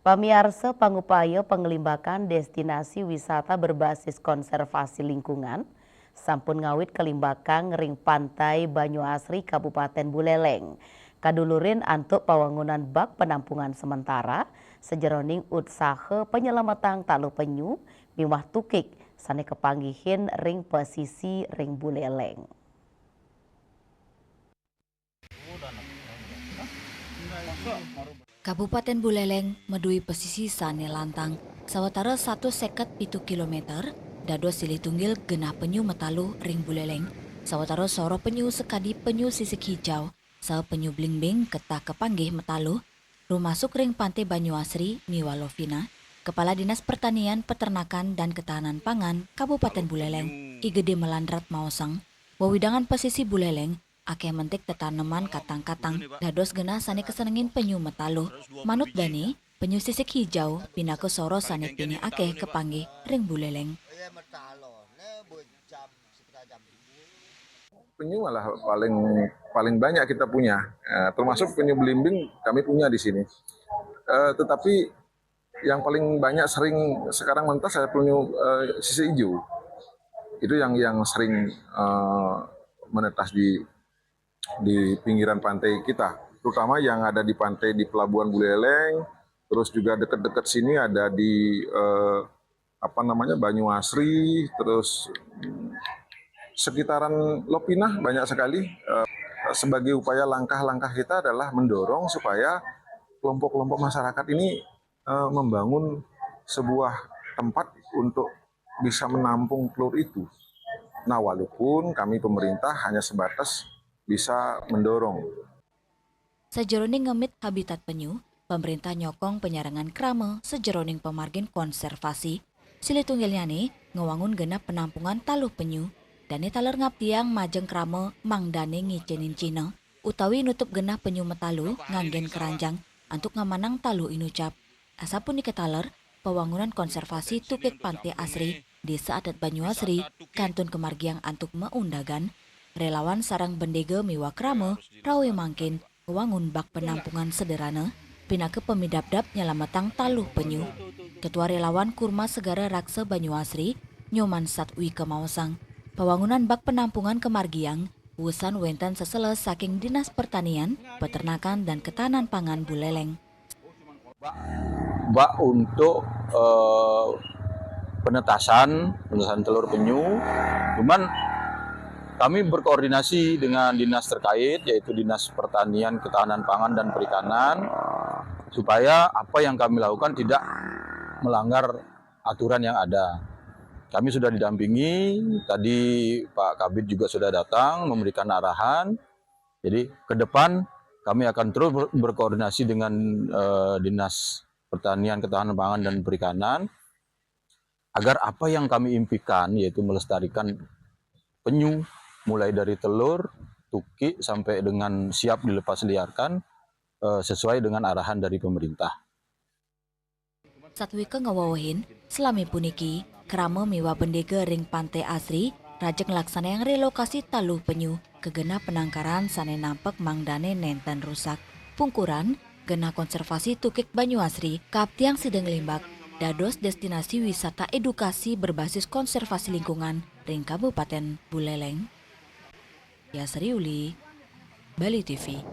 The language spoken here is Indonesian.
Pamiarsa pangupaya pengelimbakan destinasi wisata berbasis konservasi lingkungan sampun ngawit kelimbakan ring pantai Banyuasri Kabupaten Buleleng. Kadulurin antuk pawangunan bak penampungan sementara sejeroning usaha penyelamatan talu penyu miwah tukik sane kepanggihin ring pesisi ring Buleleng. Kabupaten Buleleng medui pesisi sane lantang, sawatara 1,7 kilometer, dado silih tunggil genah penyu metalu ring Buleleng, sawatara soro penyu sekadi penyu sisik hijau, saha penyu blingbing ketah kepanggih metalu, rumasuk ring pantai Banyuasri Miwa Lovina, Kepala Dinas Pertanian, Peternakan, dan Ketahanan Pangan Kabupaten Buleleng, Igede Melandrat Maosang, wewidangan pesisi Buleleng, akeh mentik tetaneman katang-katang dados genah sane kesenengin penyu metaluh. Manut Dani, penyu sisik hijau pinake soro sane pini akeh kepanggih ring Buleleng. Penyu malah paling banyak kita punya, termasuk penyu belimbing kami punya di sini. Tetapi yang paling banyak sering sekarang mentas saya penyu sisik hijau. Itu yang sering menetas di pinggiran pantai kita, terutama yang ada di pantai di Pelabuhan Buleleng, terus juga dekat-dekat sini ada di Banyuasri, terus sekitaran Lopinah banyak sekali. Sebagai upaya langkah-langkah kita adalah mendorong supaya kelompok-kelompok masyarakat ini membangun sebuah tempat untuk bisa menampung telur itu. Nah, walaupun kami pemerintah hanya sebatas bisa mendorong. Sejeroning ngemit habitat penyu, pemerintah nyokong penyarangan krame sejeroning pemargin konservasi. Silih tunggilnyane ngewangun genap penampungan taluh penyu. Dane taler ngaptiang majeng krame mangdane ngicenin Cina, utawi nutup genah penyu metalu nganggen keranjang untuk ngamanang talu inucap. Asapun diketaler, pewangunan konservasi tukik pantai asri Desa Adat Banyuasri, Kantun Kemargiang antuk meundagan, relawan sarang bendege miwa krame, rawe mangkin, ngewangun bak penampungan sederhana, pinake pemidabdab nyelamatang taluh penyu. Ketua relawan Kurma Segara Raksa Banyuasri, Nyoman Satwi Kemausang, pewangunan bak penampungan Kemargiang, wusan wenten seseles saking Dinas Pertanian, Peternakan, dan Ketahanan Pangan Buleleng. Bak untuk penetasan telur penyu, cuman kami berkoordinasi dengan dinas terkait, yaitu Dinas Pertanian, Ketahanan Pangan, dan Perikanan, supaya apa yang kami lakukan tidak melanggar aturan yang ada. Kami sudah didampingi, tadi Pak Kabid juga sudah datang memberikan arahan. Jadi ke depan kami akan terus berkoordinasi dengan Dinas Pertanian, Ketahanan Pangan, dan Perikanan, agar apa yang kami impikan, yaitu melestarikan penyu, mulai dari telur, tukik, sampai dengan siap dilepas liarkan, sesuai dengan arahan dari pemerintah. Satwike ngawawahin, selami puniki, krame miwa bendege ring pantai asri, rajek laksana yang relokasi taluh penyu, kegena penangkaran sane nampek mangdane nenten rusak. Pungkuran, genah konservasi tukik Banyuasri, kaptiang sideng limbak, dados destinasi wisata edukasi berbasis konservasi lingkungan ring Kabupaten Buleleng. Yasri Uli, Bali TV.